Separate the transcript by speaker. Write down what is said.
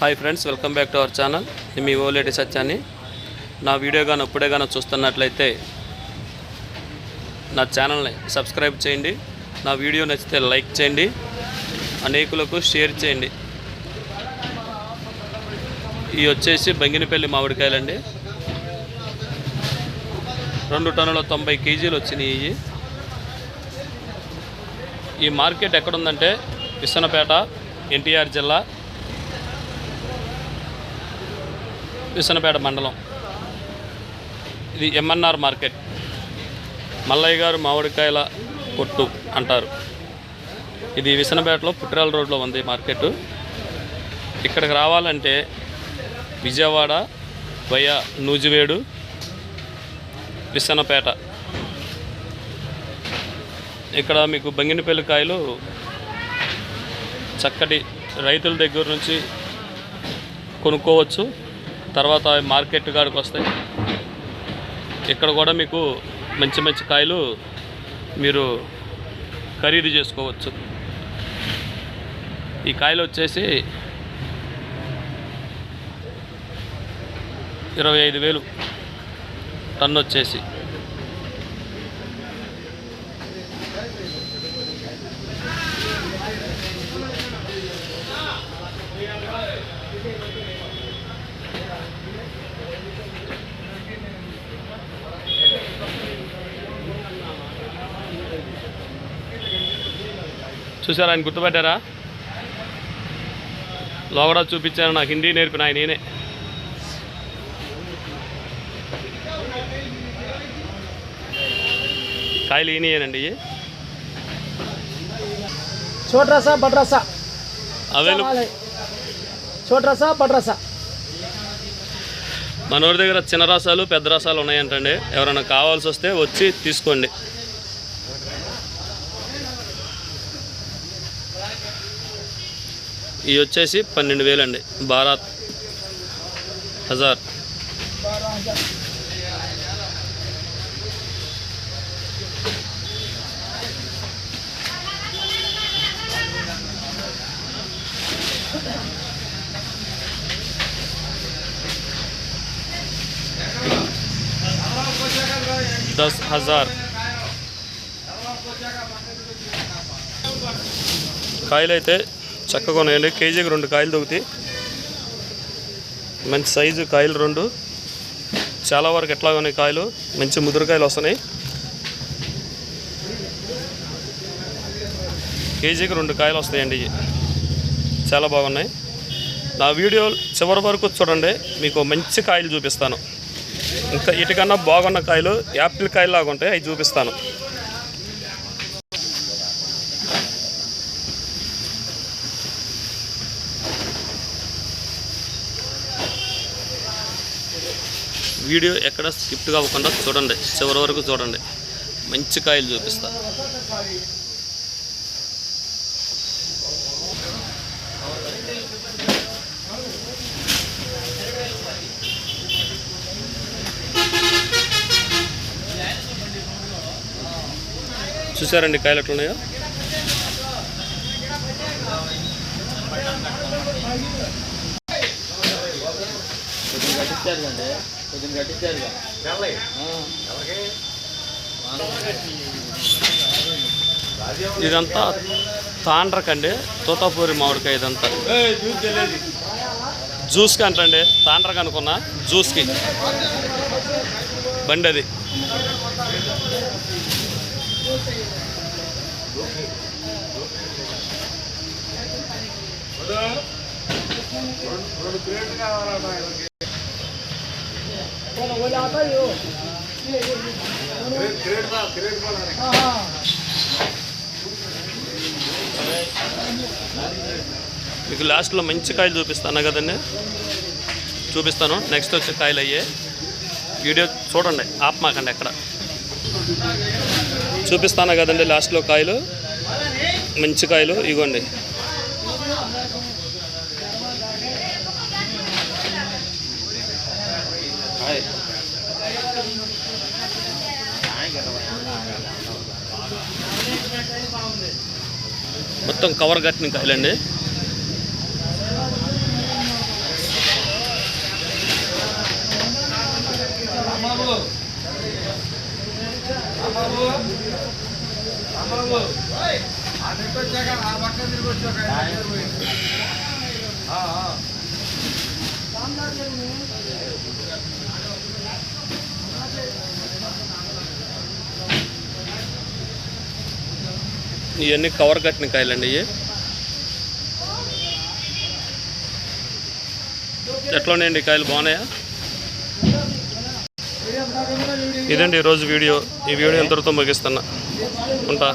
Speaker 1: Hi friends, welcome back to our channel. మీ ఓలేటి సత్యాన్ని. నా వీడియో కానీ ఇప్పుడే కానీ చూస్తున్నట్లయితే నా ఛానల్ని సబ్స్క్రైబ్ చేయండి. నా వీడియో నచ్చితే లైక్ చేయండి, అనేకులకు షేర్ చేయండి. ఇవి వచ్చేసి బంగినపల్లి మామిడికాయలండి. 2 టన్నుల 90 కేజీలు వచ్చినాయి. ఈ మార్కెట్ ఎక్కడుందంటే విసనపేట, ఎన్టీఆర్ జిల్లా, విసనపేట మండలం. ఇది ఎంఎన్ఆర్ మార్కెట్. మల్లయ్య గారు మామిడికాయల కొట్టు అంటారు. ఇది విసనపేటలో పుట్టిరాల రోడ్లో ఉంది మార్కెట్. ఇక్కడికి రావాలంటే విజయవాడ వయా నూజివేడు, విసనపేట. ఇక్కడ మీకు బంగినపల్లి కాయలు చక్కటి రైతుల దగ్గర నుంచి కొనుక్కోవచ్చు. తర్వాత మార్కెట్ కాడికి వస్తాయి. ఇక్కడ కూడా మీకు మంచి మంచి కాయలు మీరు ఖరీదు చేసుకోవచ్చు. ఈ కాయలు వచ్చేసి 25,000 టన్ను వచ్చేసి. చూసారా, ఆయన గుర్తుపట్టారా? లోగడా చూపించాను, నాకు హిందీ నేర్పిన ఆయన నేనే. కాయలు ఈయనండి.
Speaker 2: చోట్రసా బడ్రసా
Speaker 1: అవైలబుల్.
Speaker 2: చోట్రసా బడ్రసా.
Speaker 1: మన ఊరి దగ్గర చిన్న రసాలు, పెద్ద రసాలు ఉన్నాయంటండి. ఎవరైనా కావాల్సి వస్తే వచ్చి తీసుకోండి. ఇవి వచ్చేసి 12,000 అండి. 12,000. 10,000 కాయలు అయితే చక్కగా ఉన్నాయండి. కేజీకి 2 కాయలు దొరుకుతాయి. మంచి సైజు కాయలు 2. చాలా వరకు ఎట్లా ఉన్నాయి కాయలు, మంచి ముదురుకాయలు వస్తున్నాయి. కేజీకి 2 కాయలు వస్తాయండి. చాలా బాగున్నాయి. నా వీడియో చివరి వరకు చూడండి, మీకు మంచి కాయలు చూపిస్తాను. ఇంకా ఇటుకన్నా బాగున్న కాయలు యాపిల్ కాయలు లాగా ఉంటాయి, అవి చూపిస్తాను. వీడియో ఎక్కడ స్కిప్ కాకుండా చూడండి, చివరి వరకు చూడండి. మంచి కాయలు చూపిస్తా. చూసారండి కాయలు ఎట్లున్నాయో. ఇదంతా తాండ్రకండి, తోతాపూరి మామిడికాయ. ఇదంతా జ్యూస్కి అంటండి. తాండ్రక అనుకున్నా, జ్యూస్కి బండి అది. మీకు లాస్ట్లో మంచి కాయలు చూపిస్తాను కదండి, చూపిస్తాను. నెక్స్ట్ వచ్చే కాయలు అయ్యే. వీడియో చూడండి, ఆపమాకండి ఎక్కడ. చూపిస్తాను కదండి లాస్ట్లో కాయలు, మంచి కాయలు ఇగోండి. మొత్తం కవర్ కట్టిన కాయలండి. ఇవన్నీ కవర్ కట్టిన కాయలండి. ఇవి ఎట్లా ఉన్నాయండి కాయలు? బాగున్నాయా? ఇదండి ఈరోజు వీడియో. ఈ వీడియో ఇంతటితో ముగిస్తున్నా. ఉంటా.